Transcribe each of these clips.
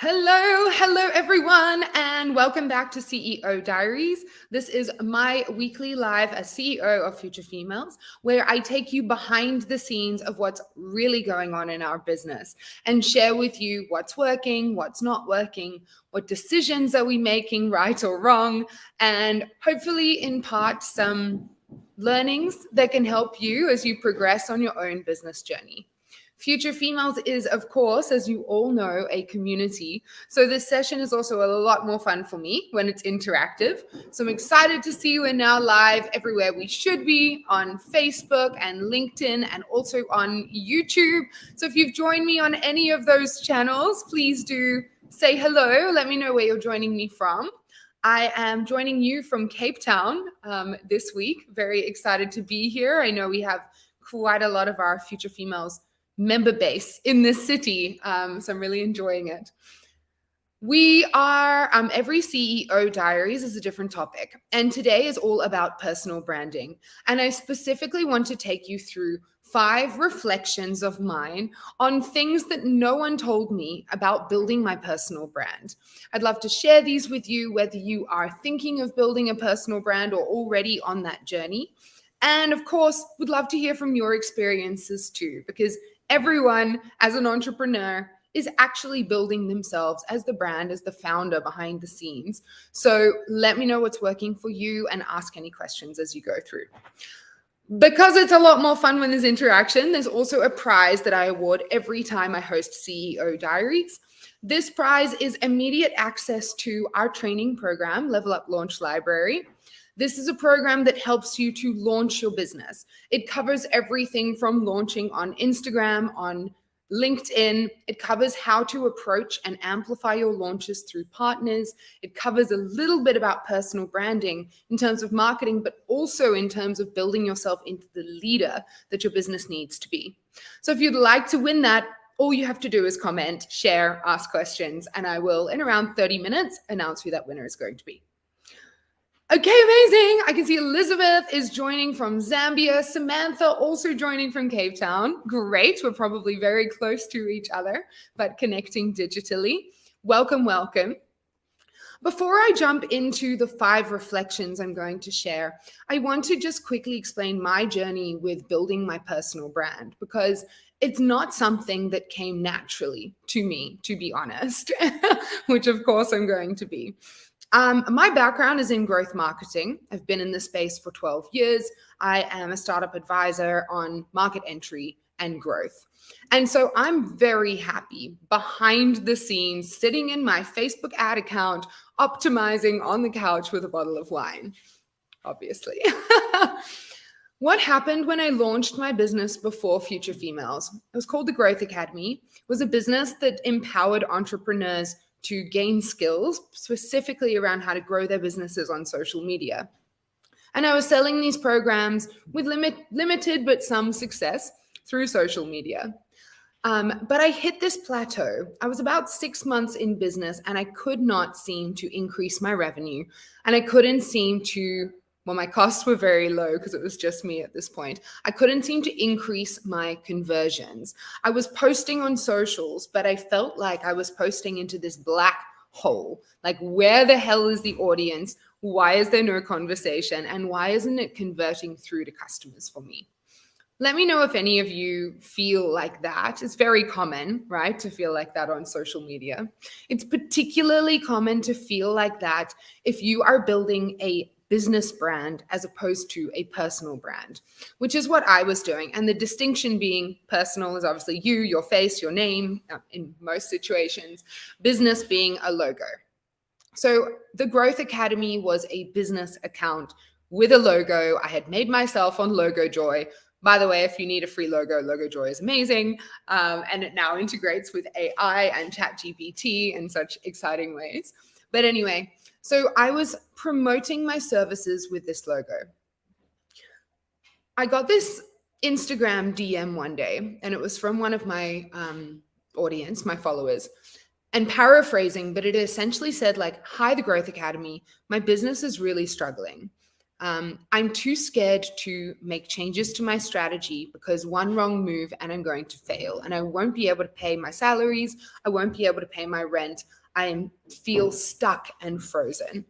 Hello everyone, and welcome back to CEO Diaries. This is my weekly live as CEO of Future Females, where I take you behind the scenes of what's really going on in our business and share with you what's working, what's not working, what decisions are we making, right or wrong, and hopefully impart some learnings that can help you as you progress on your own business journey. Future Females is, of course, as you all know, a community. So this session is also a lot more fun for me when it's interactive. So I'm excited to see you. We're now live everywhere we should be, on Facebook and LinkedIn and also on YouTube. So if you've joined me on any of those channels, please do say hello. Let me know where you're joining me from. I am joining you from Cape Town this week. Very excited to be here. I know we have quite a lot of our Future Females member base in this city. So I'm really enjoying it. We are, every CEO Diaries is a different topic. And today is all about personal branding. And I specifically want to take you through 5 reflections of mine on things that no one told me about building my personal brand. I'd love to share these with you, whether you are thinking of building a personal brand or already on that journey. And of course, would love to hear from your experiences too, because everyone as an entrepreneur is actually building themselves as the brand, as the founder behind the scenes. So let me know what's working for you and ask any questions as you go through. Because it's a lot more fun when there's interaction, there's also a prize that I award every time I host CEO Diaries. This prize is immediate access to our training program, Level Up Launch Library. This is a program that helps you to launch your business. It covers everything from launching on Instagram, on LinkedIn. It covers how to approach and amplify your launches through partners. It covers a little bit about personal branding in terms of marketing, but also in terms of building yourself into the leader that your business needs to be. So if you'd like to win that, all you have to do is comment, share, ask questions, and I will, in around 30 minutes, announce who that winner is going to be. Okay, amazing. I can see Elizabeth is joining from Zambia. Samantha also joining from Cape Town. Great. We're probably very close to each other, but connecting digitally. Welcome, welcome. Before I jump into the 5 reflections I'm going to share, I want to just quickly explain my journey with building my personal brand, because it's not something that came naturally to me, to be honest, which of course I'm going to be. My background is in growth marketing. I've been in this space for 12 years. I am a startup advisor on market entry and growth. And so I'm very happy behind the scenes, sitting in my Facebook ad account, optimizing on the couch with a bottle of wine, obviously. What happened when I launched my business before Future Females? It was called the Growth Academy. It was a business that empowered entrepreneurs to gain skills, specifically around how to grow their businesses on social media. And I was selling these programs with limited but some success through social media. But I hit this plateau. I was about 6 months in business and I could not seem to increase my revenue. And I couldn't seem to, well, my costs were very low because it was just me at this point. I couldn't seem to increase my conversions. I was posting on socials, but I felt like I was posting into this black hole. Like, where the hell is the audience? Why is there no conversation? And why isn't it converting through to customers for me? Let me know if any of you feel like that. It's very common, right, to feel like that on social media. It's particularly common to feel like that if you are building a business brand as opposed to a personal brand, which is what I was doing. And the distinction being personal is obviously you, your face, your name in most situations, business being a logo. So the Growth Academy was a business account with a logo. I had made myself on Logo Joy. By the way, if you need a free logo, Logo Joy is amazing. And it now integrates with AI and ChatGPT in such exciting ways. But anyway, so I was promoting my services with this logo. I got this Instagram DM one day, and it was from one of my audience, my followers. And paraphrasing, but it essentially said like, "Hi, the Growth Academy. My business is really struggling. I'm too scared to make changes to my strategy because one wrong move and I'm going to fail and I won't be able to pay my salaries. I won't be able to pay my rent. I feel stuck and frozen.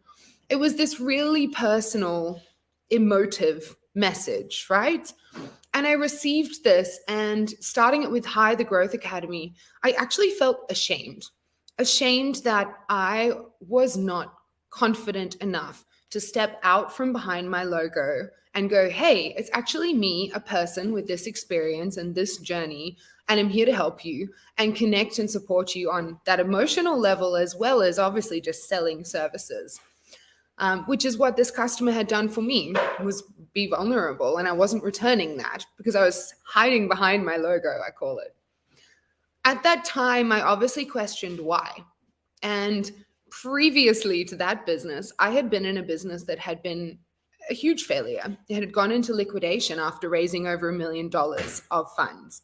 It was this really personal, emotive message, right? And I received this, and starting it with Hi, the Growth Academy, I actually felt ashamed that I was not confident enough to step out from behind my logo and go, hey, it's actually me, a person with this experience and this journey, and I'm here to help you and connect and support you on that emotional level, as well as obviously just selling services. Which is what this customer had done for me, was be vulnerable. And I wasn't returning that because I was hiding behind my logo, I call it. At that time, I obviously questioned why. And previously to that business, I had been in a business that had been a huge failure. It had gone into liquidation after raising over $1 million of funds.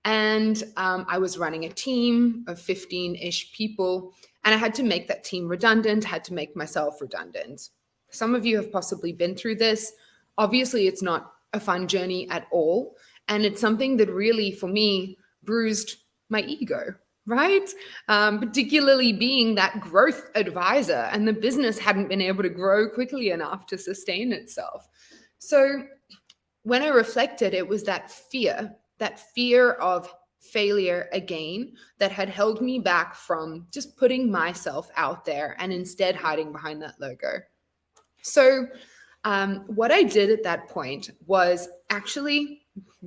And I was running a team of 15-ish people, and I had to make that team redundant, had to make myself redundant. Some of you have possibly been through this. Obviously, it's not a fun journey at all. And it's something that really, for me, bruised my ego, right? Particularly being that growth advisor, and the business hadn't been able to grow quickly enough to sustain itself. So when I reflected, it was that fear of failure again that had held me back from just putting myself out there and instead hiding behind that logo. So what I did at that point was, actually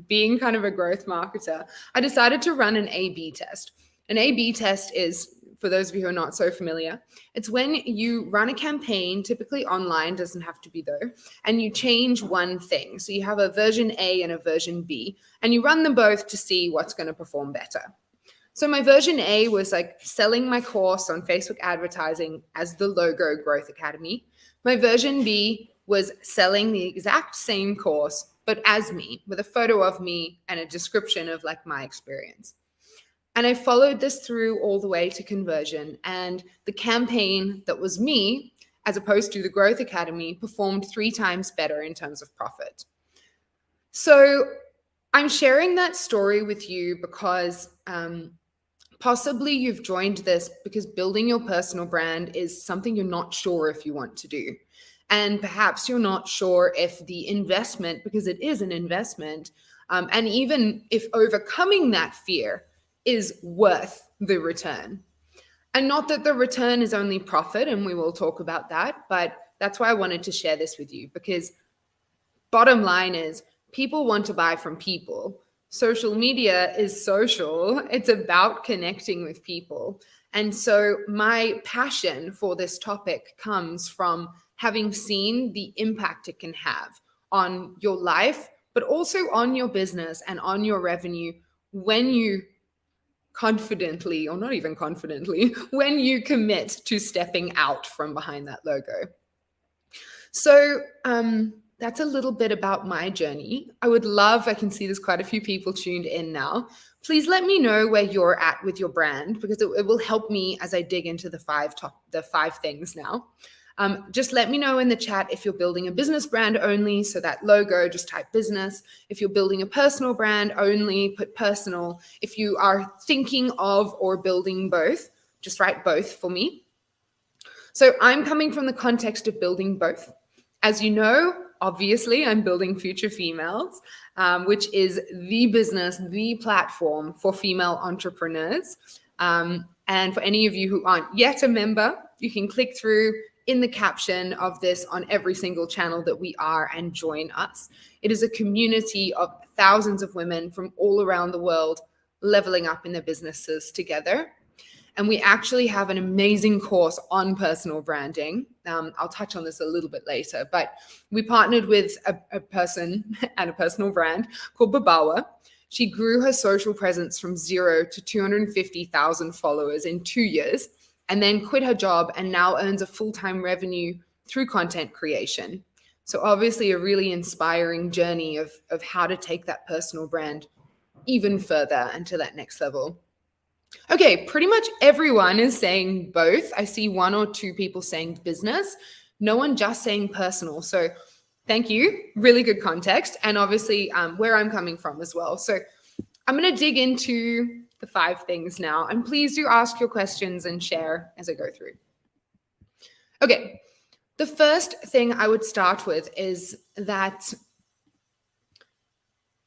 being kind of a growth marketer, I decided to run an A/B test. An A/B test is, for those of you who are not so familiar, it's when you run a campaign, typically online, doesn't have to be though, and you change one thing. So you have a version A and a version B, and you run them both to see what's going to perform better. So my version A was like selling my course on Facebook advertising as the logo Growth Academy. My version B was selling the exact same course, but as me, with a photo of me and a description of like my experience. And I followed this through all the way to conversion. And the campaign that was me, as opposed to the Growth Academy, performed 3 times better in terms of profit. So I'm sharing that story with you because possibly you've joined this because building your personal brand is something you're not sure if you want to do. And perhaps you're not sure if the investment, because it is an investment, and even if overcoming that fear is worth the return. And not that the return is only profit, and we will talk about that, but that's why I wanted to share this with you, because bottom line is people want to buy from people. Social media is social. It's about connecting with people. And so my passion for this topic comes from having seen the impact it can have on your life, but also on your business and on your revenue when you confidently, or not even confidently, when you commit to stepping out from behind that logo. So that's a little bit about my journey. I can see there's quite a few people tuned in now. Please let me know where you're at with your brand, because it will help me as I dig into the five things now. Just let me know in the chat if you're building a business brand only, so that logo, just type business. If you're building a personal brand only, put personal. If you are thinking of or building both, just write both for me. So I'm coming from the context of building both. As you know, obviously, I'm building Future Females, which is the business, the platform for female entrepreneurs. And for any of you who aren't yet a member, you can click through in the caption of this on every single channel that we are and join us. It is a community of thousands of women from all around the world leveling up in their businesses together. And we actually have an amazing course on personal branding. I'll touch on this a little bit later, but we partnered with a person and a personal brand called Babawa. She grew her social presence from 0 to 250,000 followers in 2 years, and then quit her job and now earns a full-time revenue through content creation. So obviously a really inspiring journey of how to take that personal brand even further and to that next level. Okay, pretty much everyone is saying both. I see 1 or 2 people saying business, no one just saying personal. So Thank you. Really good context. And obviously where I'm coming from as well. So I'm going to dig into the 5 things now. And please do ask your questions and share as I go through. Okay. The first thing I would start with is that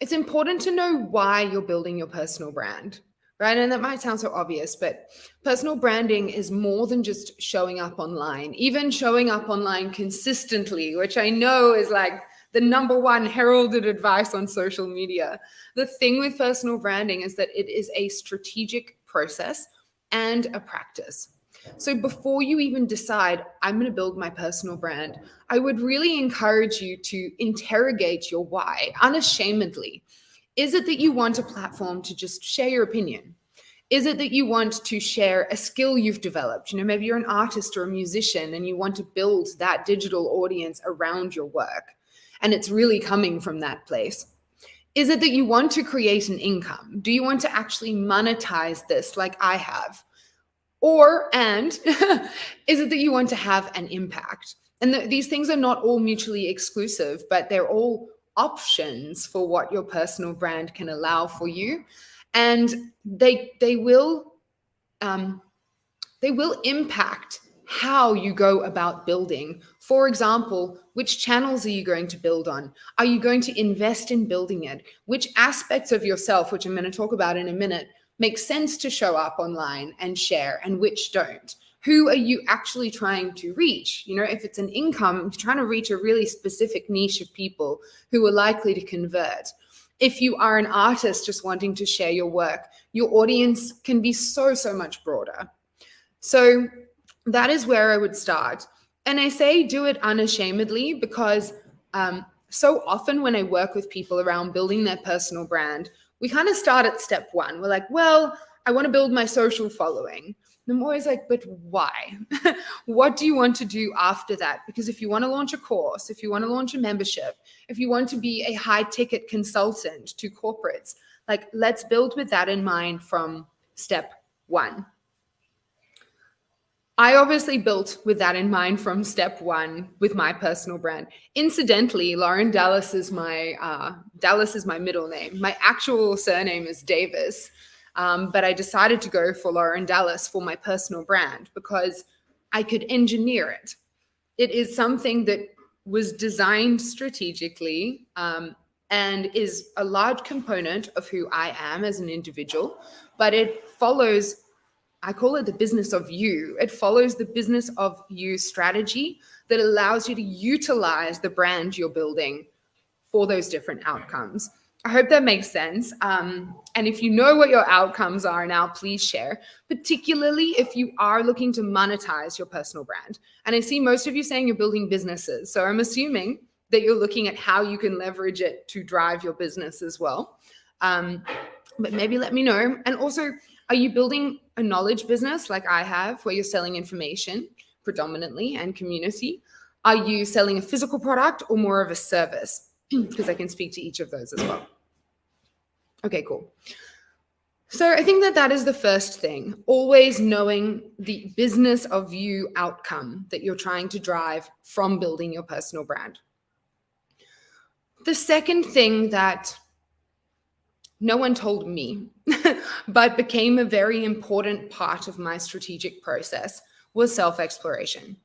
it's important to know why you're building your personal brand, right? And that might sound so obvious, but personal branding is more than just showing up online, even showing up online consistently, which I know is like the number one heralded advice on social media. The thing with personal branding is that it is a strategic process and a practice. So before you even decide, I'm going to build my personal brand, I would really encourage you to interrogate your why unashamedly. Is it that you want a platform to just share your opinion? Is it that you want to share a skill you've developed? Maybe you're an artist or a musician and you want to build that digital audience around your work. And it's really coming from that place. Is it that you want to create an income? Do you want to actually monetize this like I have? And is it that you want to have an impact? And these things are not all mutually exclusive, but they're all options for what your personal brand can allow for you. And they will impact how you go about building. For example, which channels are you going to build on? Are you going to invest in building it? Which aspects of yourself, which I'm going to talk about in a minute, make sense to show up online and share, and which don't? Who are you actually trying to reach? If it's an income, you're trying to reach a really specific niche of people who are likely to convert. If you are an artist just wanting to share your work, your audience can be so, so much broader. So that is where I would start. And I say do it unashamedly because so often when I work with people around building their personal brand, we kind of start at step 1. We're like, well, I want to build my social following. And I'm always like, but why? What do you want to do after that? Because if you want to launch a course, if you want to launch a membership, if you want to be a high ticket consultant to corporates, like let's build with that in mind from step 1. I obviously built with that in mind from step 1 with my personal brand. Incidentally, Lauren Dallas is my middle name. My actual surname is Davis, but I decided to go for Lauren Dallas for my personal brand because I could engineer it. It is something that was designed strategically and is a large component of who I am as an individual, but it follows, I call it the business of you. It follows the business of you strategy that allows you to utilize the brand you're building for those different outcomes. I hope that makes sense. And if you know what your outcomes are now, please share, particularly if you are looking to monetize your personal brand. And I see most of you saying you're building businesses. So I'm assuming that you're looking at how you can leverage it to drive your business as well. But maybe let me know. And also, are you building a knowledge business like I have, where you're selling information predominantly and community? Are you selling a physical product or more of a service? Because I can speak to each of those as well. Okay, cool. So I think that is the first thing, always knowing the business of you outcome that you're trying to drive from building your personal brand. The second thing that no one told me, but became a very important part of my strategic process was self-exploration.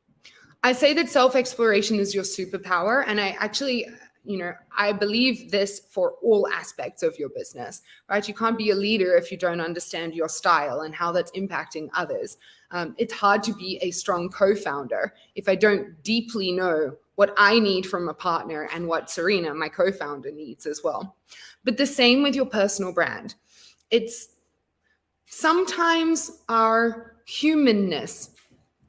I say that self-exploration is your superpower, and I actually, I believe this for all aspects of your business, right? You can't be a leader if you don't understand your style and how that's impacting others. It's hard to be a strong co-founder if I don't deeply know what I need from a partner and what Serena, my co-founder, needs as well. But the same with your personal brand. It's sometimes our humanness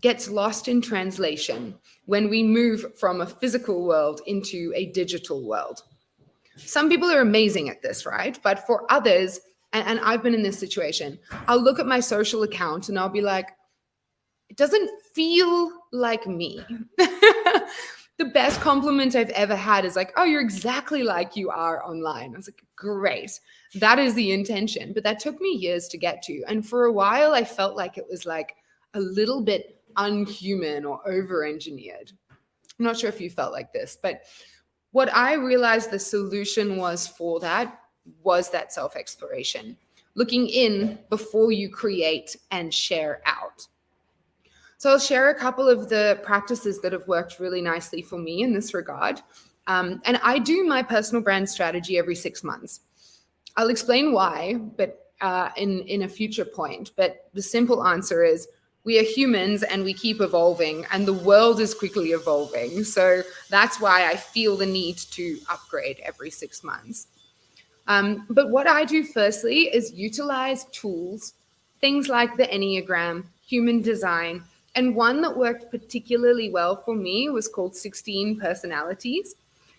gets lost in translation when we move from a physical world into a digital world. Some people are amazing at this, right? But for others, and I've been in this situation, I'll look at my social account and I'll be like, it doesn't feel like me. The best compliment I've ever had is like, oh, you're exactly like you are online. I was like, great. That is the intention. But that took me years to get to. And for a while, I felt like it was like a little bit unhuman or over-engineered. I'm not sure if you felt like this, but What I realized the solution was for that was that self-exploration, looking in before you create and share out. So I'll share a couple of the practices that have worked really nicely for me in this regard. And I do my personal brand strategy every 6 months. I'll explain why, but in a future point. But the simple answer is we are humans and we keep evolving, and the world is quickly evolving. So that's why I feel the need to upgrade every 6 months. But what I do firstly is utilize tools, things like the Enneagram, human design, and one that worked particularly well for me was called 16 personalities.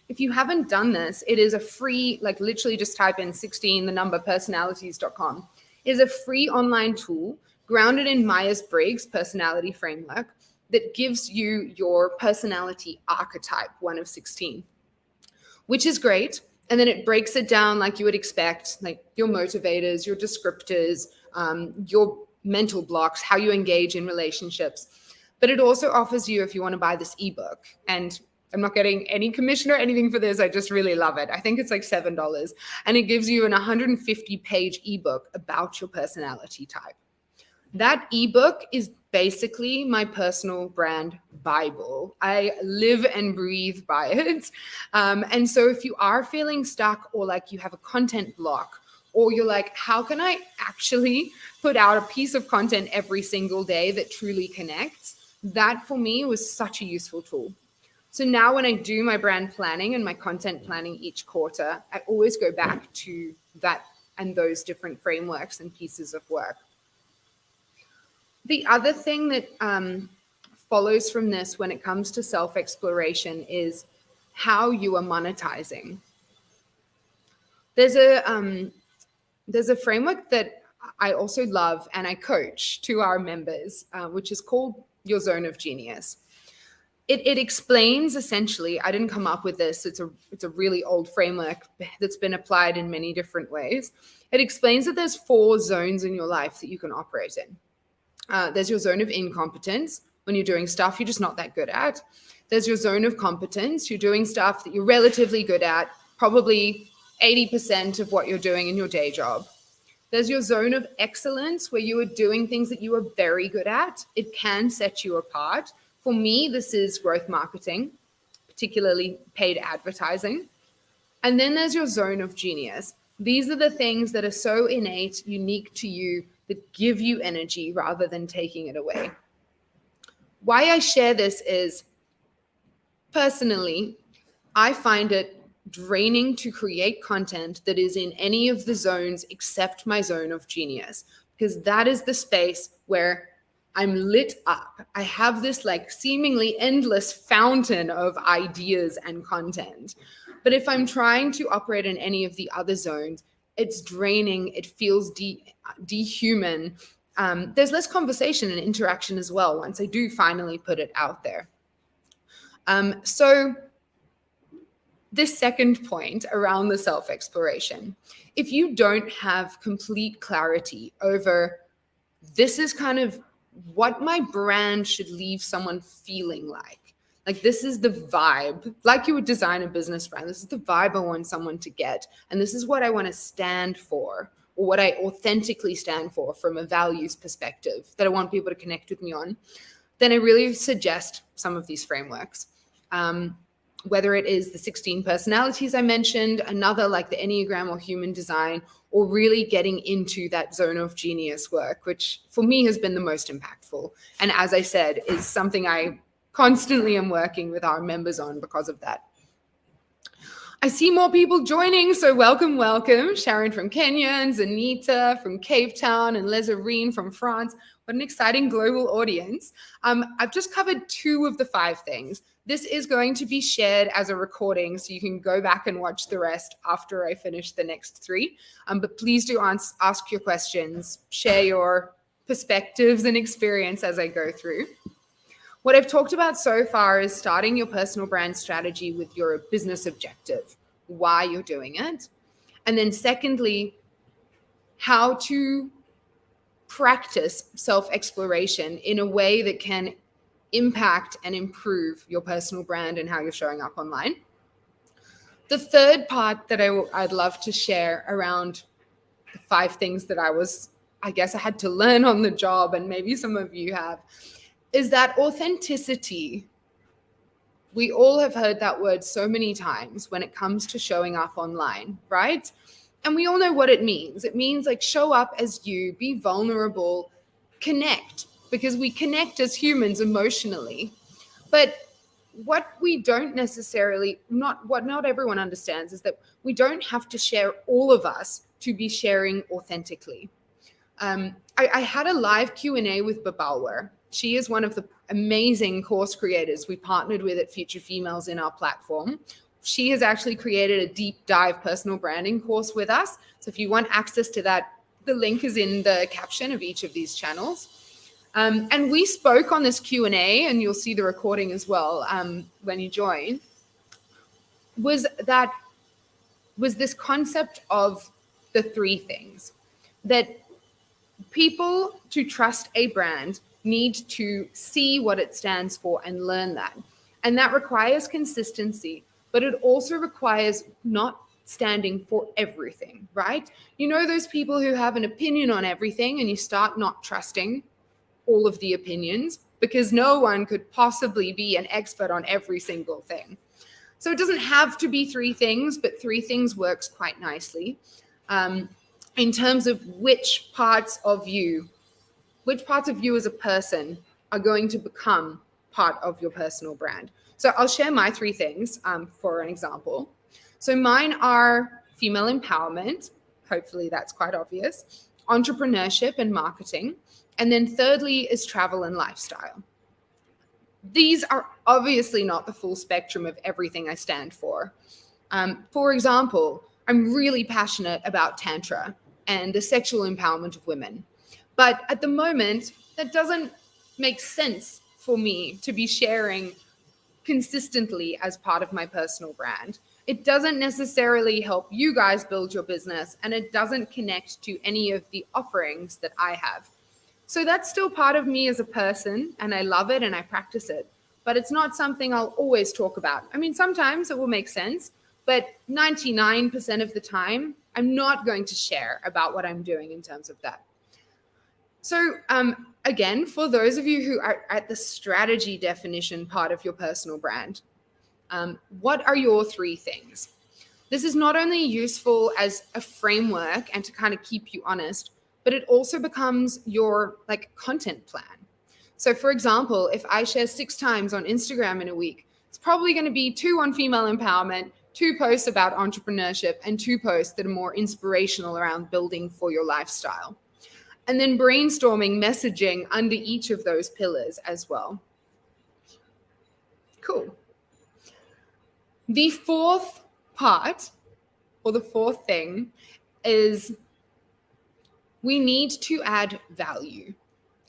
If you haven't done this, it is a free, like literally just type in 16, the number personalities.com. It is a free online tool grounded in Myers-Briggs personality framework that gives you your personality archetype, one of 16, which is great. And then it breaks it down like you would expect, like your motivators, your descriptors, your mental blocks, how you engage in relationships. But it also offers you, if you want to buy this ebook, and I'm not getting any commission or anything for this, I just really love it. I think it's like $7. And it gives you an 150-page ebook about your personality type. That ebook is basically my personal brand Bible. I live and breathe by it. And so if you are feeling stuck, or like you have a content block, or you're like, how can I actually put out a piece of content every single day that truly connects? That for me was such a useful tool. So now when I do my brand planning and my content planning each quarter, I always go back to that and those different frameworks and pieces of work. The other thing that follows from this when it comes to self-exploration is how you are monetizing. There's a framework that I also love and I coach to our members, which is called Your Zone of Genius. It explains essentially, I didn't come up with this, it's a really old framework that's been applied in many different ways. It explains that there's 4 zones in your life that you can operate in. There's your zone of incompetence, when you're doing stuff you're just not that good at. There's your zone of competence, you're doing stuff that you're relatively good at, probably 80% of what you're doing in your day job. There's your zone of excellence, where you are doing things that you are very good at. It can set you apart. For me, this is growth marketing, particularly paid advertising. And then there's your zone of genius. These are the things that are so innate, unique to you, that give you energy rather than taking it away. Why I share this is, personally, I find it draining to create content that is in any of the zones except my zone of genius, because that is the space where I'm lit up. I have this like seemingly endless fountain of ideas and content. But if I'm trying to operate in any of the other zones, it's draining. It feels dehuman. There's less conversation and interaction as well once I do finally put it out there. So this second point around the self-exploration, if you don't have complete clarity over this is kind of what my brand should leave someone feeling like this is the vibe, like you would design a business brand, this is the vibe I want someone to get, and this is what I want to stand for, or what I authentically stand for from a values perspective that I want people to connect with me on, then I really suggest some of these frameworks. Whether it is the 16 personalities I mentioned, another like the Enneagram or human design, or really getting into that zone of genius work, which for me has been the most impactful. And as I said, is something I constantly am working with our members on because of that. I see more people joining, so welcome, welcome. Sharon from Kenya, and Zanita from Cape Town, and Lezarine from France. What an exciting global audience. I've just covered 2 of the 5 things. This is going to be shared as a recording, so you can go back and watch the rest after I finish the next 3. But please do ask your questions, share your perspectives and experience as I go through. What I've talked about so far is starting your personal brand strategy with your business objective, why you're doing it. And then secondly, how to practice self-exploration in a way that can impact and improve your personal brand and how you're showing up online. The third part that I'd love to share around the 5 things that I guess I had to learn on the job, and maybe some of you have, is that authenticity. We all have heard that word so many times when it comes to showing up online, right? And we all know what it means. It means like show up as you, be vulnerable, connect, because we connect as humans emotionally. But what we don't necessarily, not everyone understands, is that we don't have to share all of us to be sharing authentically. I had a live Q&A with Babalwa. She is one of the amazing course creators we partnered with at Future Females in our platform. She has actually created a deep dive personal branding course with us. So if you want access to that, the link is in the caption of each of these channels. And we spoke on this Q&A, and you'll see the recording as well when you join, was this concept of the 3 things that people, to trust a brand, need to see what it stands for and learn that. And that requires consistency, but it also requires not standing for everything, right? You know those people who have an opinion on everything, and you start not trusting all of the opinions because no one could possibly be an expert on every single thing. So it doesn't have to be 3 things, but 3 things works quite nicely in terms of which parts of you as a person are going to become part of your personal brand. So I'll share my 3 things for an example. So mine are female empowerment. Hopefully that's quite obvious. Entrepreneurship and marketing. And then thirdly is travel and lifestyle. These are obviously not the full spectrum of everything I stand for. For example, I'm really passionate about Tantra and the sexual empowerment of women. But at the moment, that doesn't make sense for me to be sharing consistently as part of my personal brand. It doesn't necessarily help you guys build your business, and it doesn't connect to any of the offerings that I have. So that's still part of me as a person, and I love it and I practice it. But it's not something I'll always talk about. I mean, sometimes it will make sense, but 99% of the time, I'm not going to share about what I'm doing in terms of that. So again, for those of you who are at the strategy definition part of your personal brand, what are your 3 things? This is not only useful as a framework and to kind of keep you honest, but it also becomes your content plan. So for example, if I share 6 times on Instagram in a week, it's probably going to be 2 on female empowerment, 2 posts about entrepreneurship, and 2 posts that are more inspirational around building for your lifestyle. And then brainstorming messaging under each of those pillars as well. Cool. The 4th part, or the 4th thing, is we need to add value.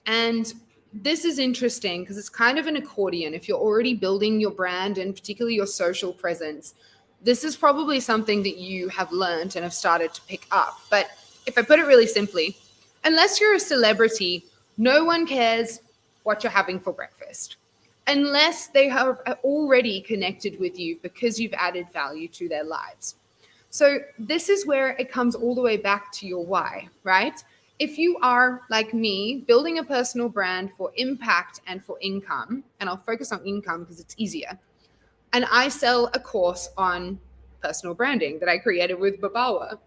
And this is interesting because it's kind of an accordion. If you're already building your brand and particularly your social presence, this is probably something that you have learned and have started to pick up. But if I put it really simply, unless you're a celebrity, no one cares what you're having for breakfast, unless they have already connected with you because you've added value to their lives. So this is where it comes all the way back to your why, right? If you are like me, building a personal brand for impact and for income, and I'll focus on income because it's easier, and I sell a course on personal branding that I created with Babalwa,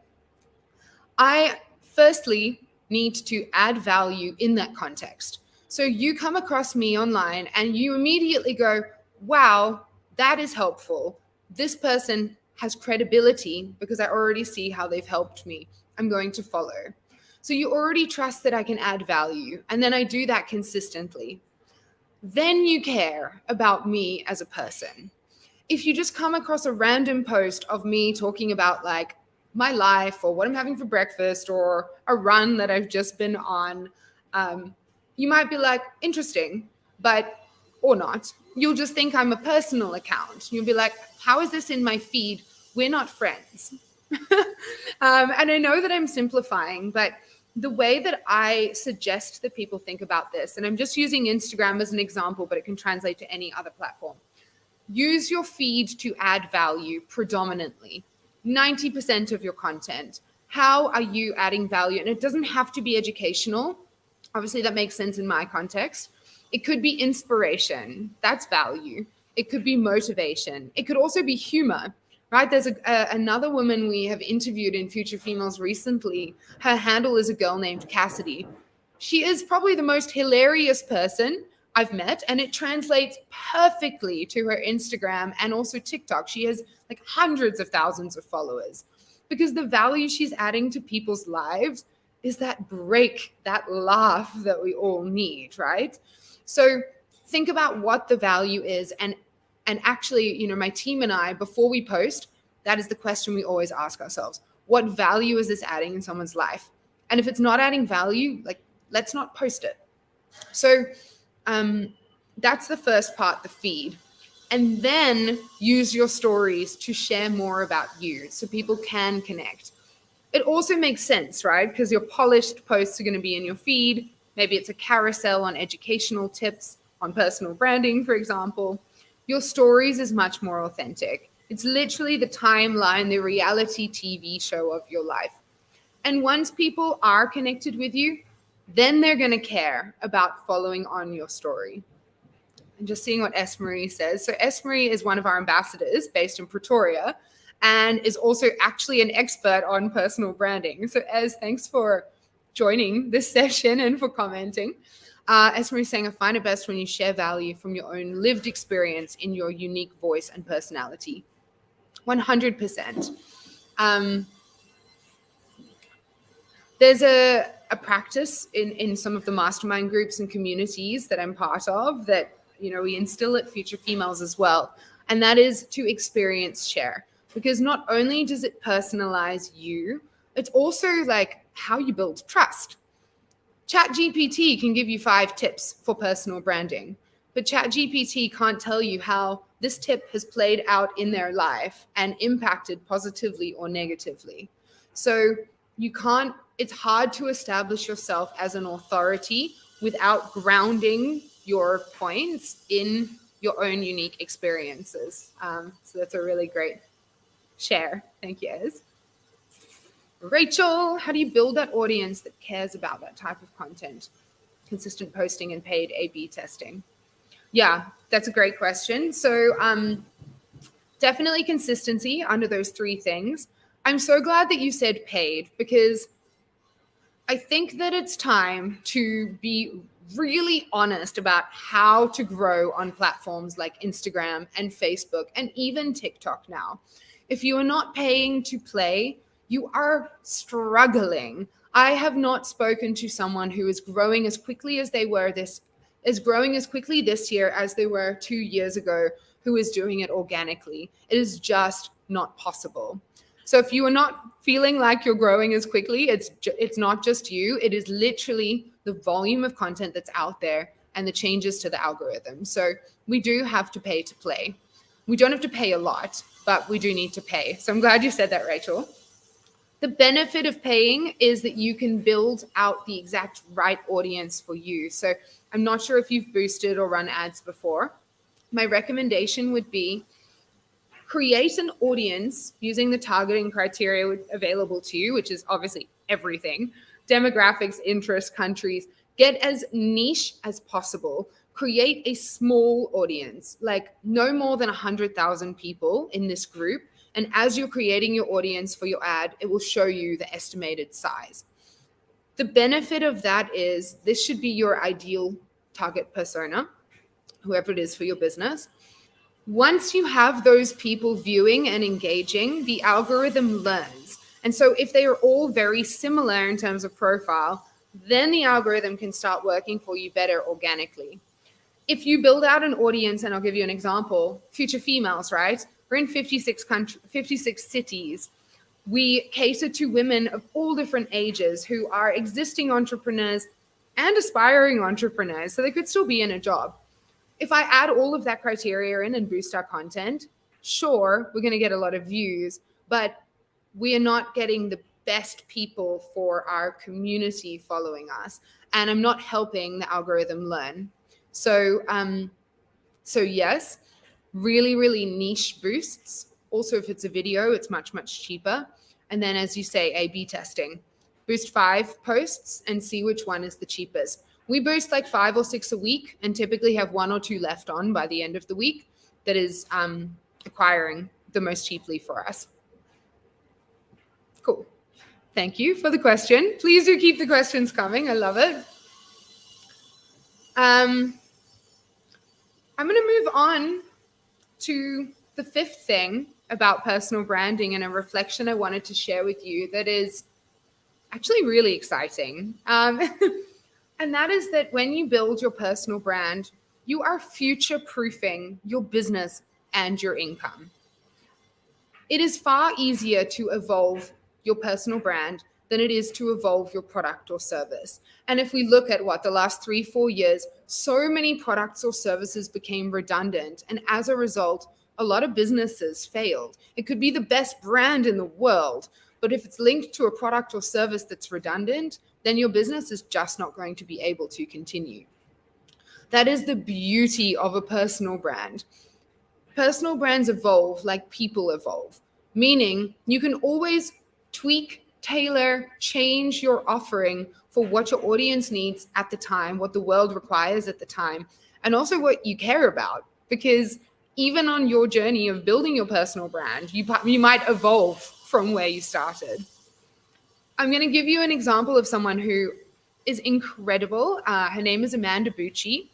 I firstly need to add value in that context. So you come across me online and you immediately go, wow, that is helpful. This person has credibility because I already see how they've helped me. I'm going to follow. So you already trust that I can add value. And then I do that consistently. Then you care about me as a person. If you just come across a random post of me talking about my life or what I'm having for breakfast or a run that I've just been on, you might be like, interesting, or not. You'll just think I'm a personal account. You'll be like, how is this in my feed? We're not friends. And I know that I'm simplifying, but the way that I suggest that people think about this, and I'm just using Instagram as an example, but it can translate to any other platform. Use your feed to add value predominantly. 90% of your content. How are you adding value? And it doesn't have to be educational. Obviously, that makes sense in my context. It could be inspiration. That's value. It could be motivation. It could also be humor, right? There's another woman we have interviewed in Future Females recently. Her handle is a girl named Cassidy. She is probably the most hilarious person I've met, and it translates perfectly to her Instagram and also TikTok. She has like hundreds of thousands of followers because the value she's adding to people's lives is that break, that laugh that we all need, right? So think about what the value is, and actually, my team and I, before we post, that is the question we always ask ourselves. What value is this adding in someone's life? And if it's not adding value, like, let's not post it. So that's the first part, the feed. And then use your stories to share more about you so people can connect. It also makes sense, right? Because your polished posts are going to be in your feed. Maybe it's a carousel on educational tips, on personal branding, for example. Your stories is much more authentic. It's literally the timeline, the reality TV show of your life. And once people are connected with you, then they're going to care about following on your story. And just seeing what S. Marie says. So S. Marie is one of our ambassadors based in Pretoria and is also actually an expert on personal branding. So Ez, thanks for joining this session and for commenting. S. Marie is saying, I find it best when you share value from your own lived experience in your unique voice and personality. 100%. There's a practice in some of the mastermind groups and communities that I'm part of that, we instill at Future Females as well. And that is to experience share. Because not only does it personalize you, it's also like how you build trust. ChatGPT can give you 5 tips for personal branding, but ChatGPT can't tell you how this tip has played out in their life and impacted positively or negatively. So it's hard to establish yourself as an authority without grounding your points in your own unique experiences. So that's a really great share. Thank you, Ez. Rachel, how do you build that audience that cares about that type of content? Consistent posting and paid A/B testing. Yeah, that's a great question. So definitely consistency under those 3 things. I'm so glad that you said paid, because I think that it's time to be really honest about how to grow on platforms like Instagram and Facebook and even TikTok now. If you are not paying to play, you are struggling. I have not spoken to someone who is growing as quickly as they were this year as they were 2 years ago, who is doing it organically. It is just not possible. So if you are not feeling like you're growing as quickly, it's not just you. It is literally the volume of content that's out there and the changes to the algorithm. So we do have to pay to play. We don't have to pay a lot, but we do need to pay. So I'm glad you said that, Rachel. The benefit of paying is that you can build out the exact right audience for you. So I'm not sure if you've boosted or run ads before. My recommendation would be create an audience using the targeting criteria available to you, which is obviously everything: demographics, interests, countries. Get as niche as possible. Create a small audience, like no more than 100,000 people in this group. And as you're creating your audience for your ad, it will show you the estimated size. The benefit of that is this should be your ideal target persona, whoever it is for your business. Once you have those people viewing and engaging, the algorithm learns. And so if they are all very similar in terms of profile, then the algorithm can start working for you better organically. If you build out an audience, and I'll give you an example, Future Females, right? We're in 56 cities. We cater to women of all different ages who are existing entrepreneurs and aspiring entrepreneurs, so they could still be in a job. If I add all of that criteria in and boost our content, sure, we're going to get a lot of views, but we are not getting the best people for our community following us. And I'm not helping the algorithm learn. So yes, really, really niche boosts. Also, if it's a video, it's much, much cheaper. And then, as you say, A/B testing. Boost 5 posts and see which one is the cheapest. We boost like 5 or 6 a week and typically have 1 or 2 left on by the end of the week that is acquiring the most cheaply for us. Cool. Thank you for the question. Please do keep the questions coming. I love it. I'm going to move on to the 5th thing about personal branding and a reflection I wanted to share with you that is actually really exciting. And that is that when you build your personal brand, you are future-proofing your business and your income. It is far easier to evolve your personal brand than it is to evolve your product or service. And if we look at the last 3-4 years, so many products or services became redundant. And as a result, a lot of businesses failed. It could be the best brand in the world, but if it's linked to a product or service that's redundant, then your business is just not going to be able to continue. That is the beauty of a personal brand. Personal brands evolve like people evolve, meaning you can always tweak, tailor, change your offering for what your audience needs at the time, what the world requires at the time, and also what you care about. Because even on your journey of building your personal brand, you might evolve from where you started. I'm going to give you an example of someone who is incredible. Her name is Amanda Bucci.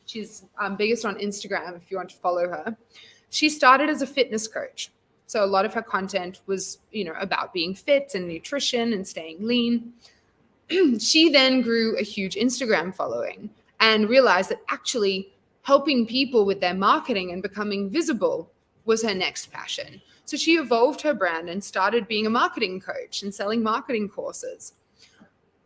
She's biggest on Instagram if you want to follow her. She started as a fitness coach. So a lot of her content was, about being fit and nutrition and staying lean. She then grew a huge Instagram following and realized that actually helping people with their marketing and becoming visible was her next passion. So she evolved her brand and started being a marketing coach and selling marketing courses.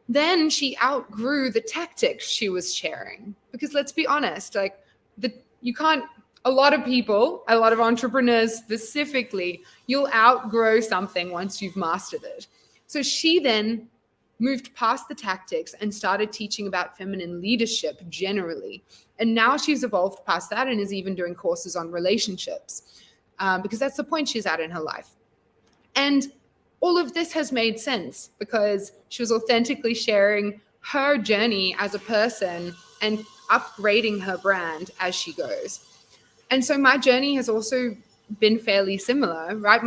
Then she outgrew the tactics she was sharing. Because let's be honest, a lot of people, a lot of entrepreneurs specifically, you'll outgrow something once you've mastered it. So she then moved past the tactics and started teaching about feminine leadership generally. And now she's evolved past that and is even doing courses on relationships because that's the point she's at in her life. And all of this has made sense because she was authentically sharing her journey as a person and upgrading her brand as she goes. And so my journey has also been fairly similar, right?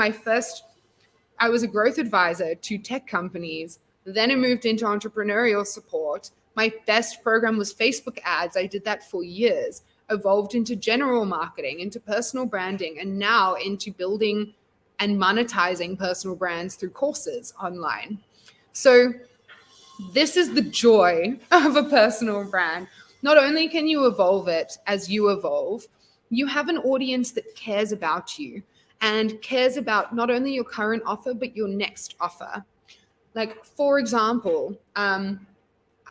I was a growth advisor to tech companies. Then I moved into entrepreneurial support. My best program was Facebook ads. I did that for years, evolved into general marketing, into personal branding, and now into building and monetizing personal brands through courses online. So this is the joy of a personal brand. Not only can you evolve it as you evolve, you have an audience that cares about you and cares about not only your current offer, but your next offer. Like, for example, I'm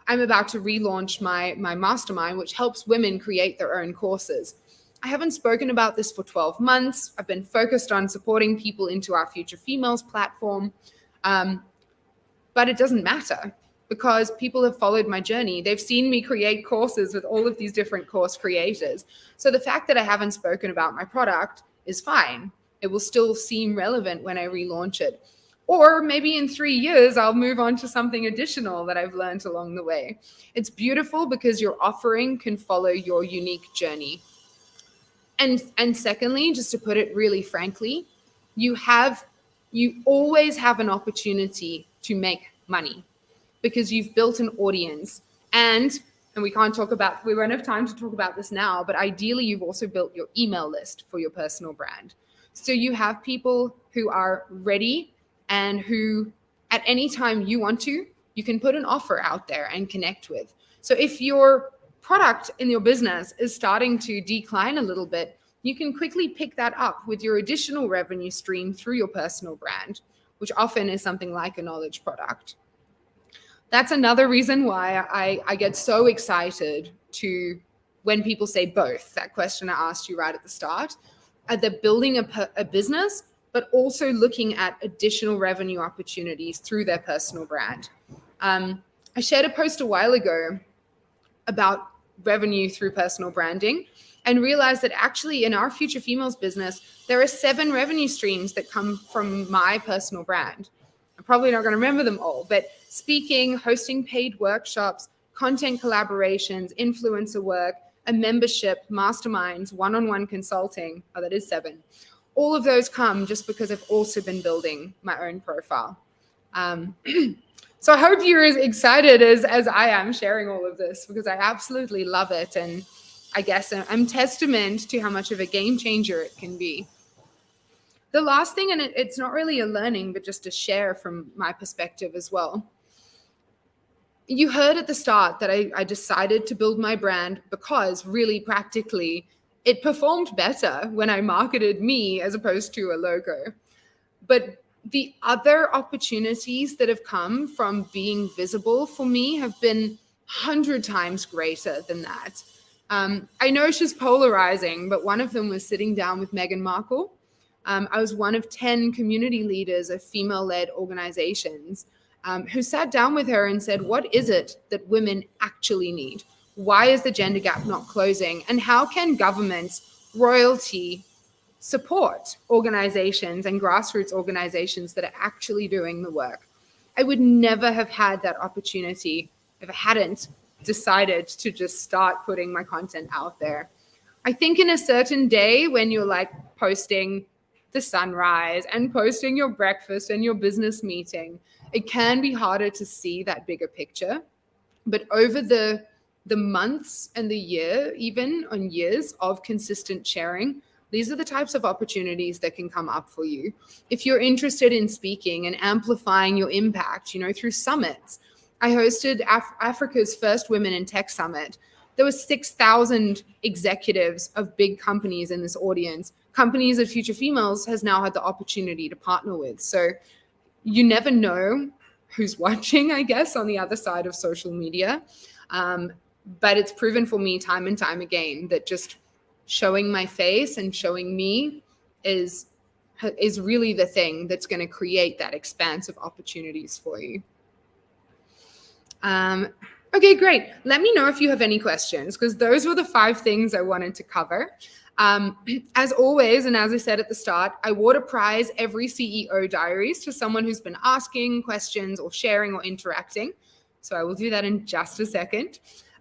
about to relaunch my mastermind, which helps women create their own courses. I haven't spoken about this for 12 months. I've been focused on supporting people into our Future Females platform. But it doesn't matter because people have followed my journey. They've seen me create courses with all of these different course creators. So the fact that I haven't spoken about my product is fine. It will still seem relevant when I relaunch it. Or maybe in 3 years, I'll move on to something additional that I've learned along the way. It's beautiful because your offering can follow your unique journey. And secondly, just to put it really frankly, you always have an opportunity to make money because you've built an audience. And we won't have time to talk about this now, but ideally you've also built your email list for your personal brand. So you have people who are ready and who at any time you want to, you can put an offer out there and connect with. So if your product in your business is starting to decline a little bit, you can quickly pick that up with your additional revenue stream through your personal brand, which often is something like a knowledge product. That's another reason why I get so excited when people say both, that question I asked you right at the start. They're building a business, but also looking at additional revenue opportunities through their personal brand. I shared a post a while ago about revenue through personal branding. and realized that actually in our Future Females business, there are 7 revenue streams that come from my personal brand. I'm probably not going to remember them all, but speaking, hosting paid workshops, content collaborations, influencer work, a membership, masterminds, one-on-one consulting. Oh, that is 7. All of those come just because I've also been building my own profile. So I hope you're as excited as I am sharing all of this, because I absolutely love it. And I guess I'm testament to how much of a game changer it can be. The last thing, and it's not really a learning, but just a share from my perspective as well. You heard at the start that I decided to build my brand because really practically it performed better when I marketed me as opposed to a logo. But the other opportunities that have come from being visible for me have been 100 times greater than that. I know she's polarizing, but one of them was sitting down with Meghan Markle. I was one of 10 community leaders of female-led organizations who sat down with her and said, what is it that women actually need? Why is the gender gap not closing? And how can governments, royalty, support organizations and grassroots organizations that are actually doing the work? I would never have had that opportunity if I hadn't decided to just start putting my content out there. I think in a certain day when you're like posting the sunrise and posting your breakfast and your business meeting, it can be harder to see that bigger picture. But over the months and the year, even on years of consistent sharing, these are the types of opportunities that can come up for you. If you're interested in speaking and amplifying your impact, through summits. I hosted Africa's first Women in Tech Summit. There were 6,000 executives of big companies in this audience. Companies that Future Females has now had the opportunity to partner with. So you never know who's watching, I guess, on the other side of social media. But it's proven for me time and time again that just showing my face and showing me is really the thing that's going to create that expanse of opportunities for you. Okay, great. Let me know if you have any questions, because those were the 5 things I wanted to cover. As always, and as I said at the start, I award a prize every CEO Diaries to someone who's been asking questions or sharing or interacting. So I will do that in just a second.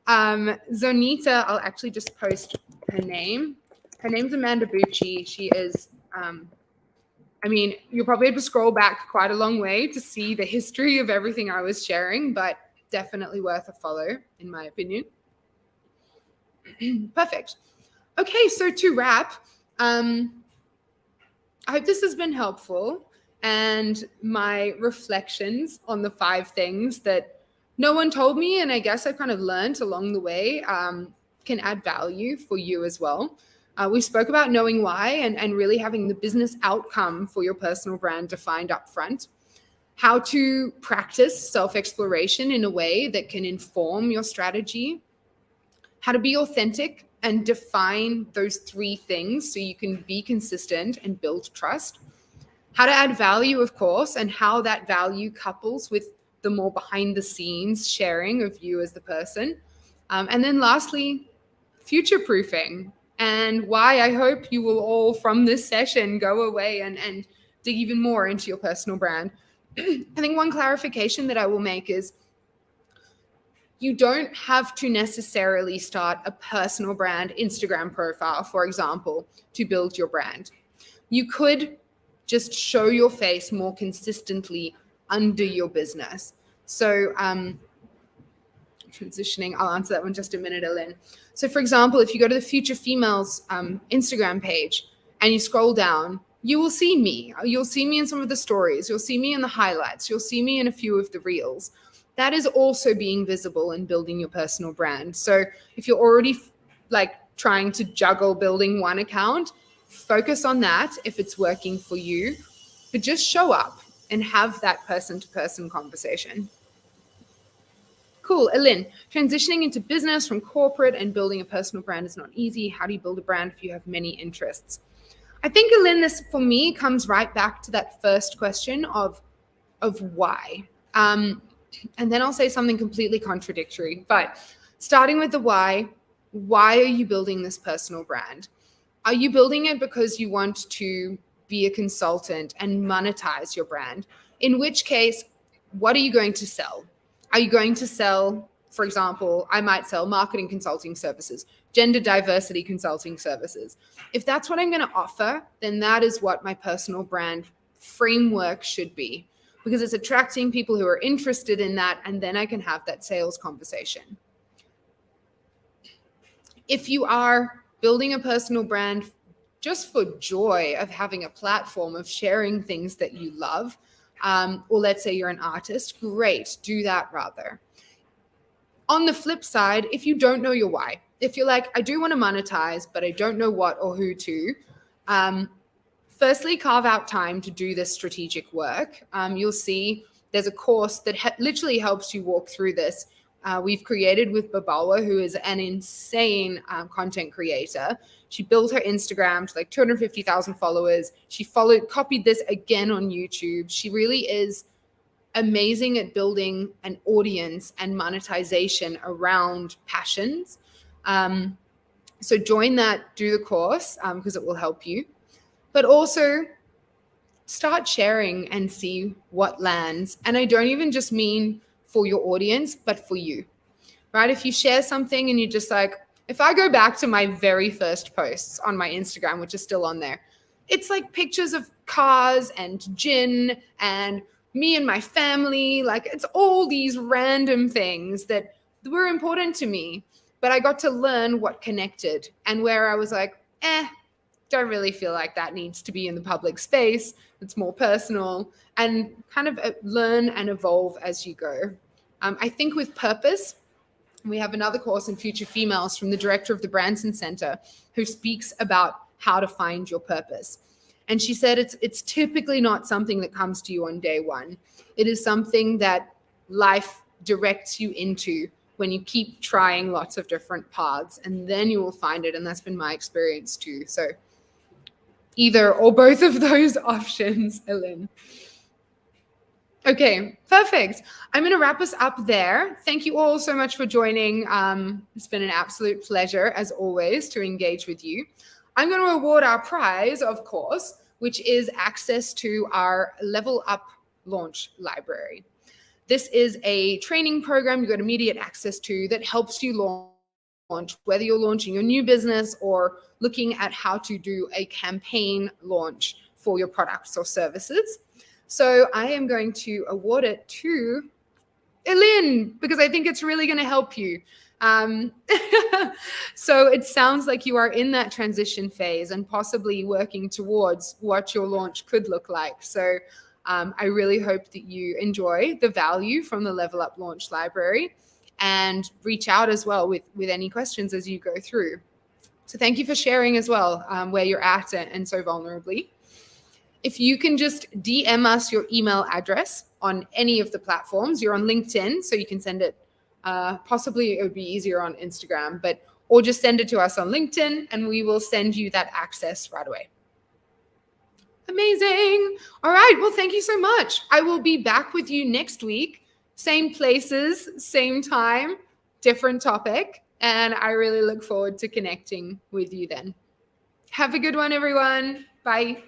Zonita, I'll actually just post her name. Her name's Amanda Bucci. She is, you'll probably have to scroll back quite a long way to see the history of everything I was sharing, but definitely worth a follow, in my opinion. Perfect. Okay, so to wrap, I hope this has been helpful, and my reflections on the 5 things that no one told me, and I guess I kind of learned along the way, can add value for you as well. We spoke about knowing why and really having the business outcome for your personal brand defined up front. How to practice self-exploration in a way that can inform your strategy. How to be authentic and define those 3 things so you can be consistent and build trust. How to add value, of course, and how that value couples with the more behind the scenes sharing of you as the person. And then lastly, future-proofing, and why I hope you will all from this session go away and dig even more into your personal brand. I think one clarification that I will make is you don't have to necessarily start a personal brand Instagram profile, for example, to build your brand. You could just show your face more consistently under your business. So transitioning, I'll answer that one in just a minute, Ellen. So for example, if you go to the Future Females Instagram page and you scroll down, you will see me. You'll see me in some of the stories. You'll see me in the highlights. You'll see me in a few of the reels. That is also being visible and building your personal brand. So if you're already trying to juggle building one account, focus on that if it's working for you, but just show up and have that person-to-person conversation. Cool. Alin, transitioning into business from corporate and building a personal brand is not easy. How do you build a brand if you have many interests? I think, Alin, this for me comes right back to that first question of why. And then I'll say something completely contradictory. But starting with the why, Why are you building this personal brand? Are you building it because you want to be a consultant and monetize your brand? In which case, what are you going to sell? Are you going to sell, for example, I might sell marketing consulting services, gender diversity consulting services. If that's what I'm going to offer, then that is what my personal brand framework should be, because it's attracting people who are interested in that, and then I can have that sales conversation. If you are building a personal brand just for joy of having a platform of sharing things that you love, or let's say you're an artist, great, do that rather. On the flip side, if you don't know your why, if you're like, I do want to monetize, but I don't know what or who to, firstly, carve out time to do this strategic work. You'll see there's a course that literally helps you walk through this. We've created with Babalwa, who is an insane content creator. She built her Instagram to like 250,000 followers. She copied this again on YouTube. She really is amazing at building an audience and monetization around passions. So join that, do the course, because it will help you. But also start sharing and see what lands. And I don't even just mean for your audience, but for you, right? If you share something and you're just like, if I go back to my very first posts on my Instagram, which is still on there, it's like pictures of cars and gin and me and my family. Like, it's all these random things that were important to me, but I got to learn what connected and where I was like, don't really feel like that needs to be in the public space. It's more personal, and kind of learn and evolve as you go. I think with purpose, we have another course in Future Females from the director of the Branson Center, who speaks about how to find your purpose. And she said it's typically not something that comes to you on day one. It is something that life directs you into when you keep trying lots of different paths, and then you will find it. And that's been my experience too. So either or both of those options, Ellen. Okay, perfect. I'm going to wrap us up there. Thank you all so much for joining. It's been an absolute pleasure, as always, to engage with you. I'm going to award our prize, of course, which is access to our Level Up launch library. This is a training program you got immediate access to that helps you launch, whether you're launching your new business or looking at how to do a campaign launch for your products or services. So I am going to award it to Eileen because I think it's really going to help you. So it sounds like you are in that transition phase and possibly working towards what your launch could look like. So I really hope that you enjoy the value from the Level Up Launch Library and reach out as well with any questions as you go through. So thank you for sharing as well where you're at and so vulnerably. If you can just DM us your email address on any of the platforms, you're on LinkedIn, so you can send it. Possibly it would be easier on Instagram, or just send it to us on LinkedIn and we will send you that access right away. Amazing. All right. Well, thank you so much. I will be back with you next week. Same places, same time, different topic. And I really look forward to connecting with you then. Have a good one, everyone. Bye.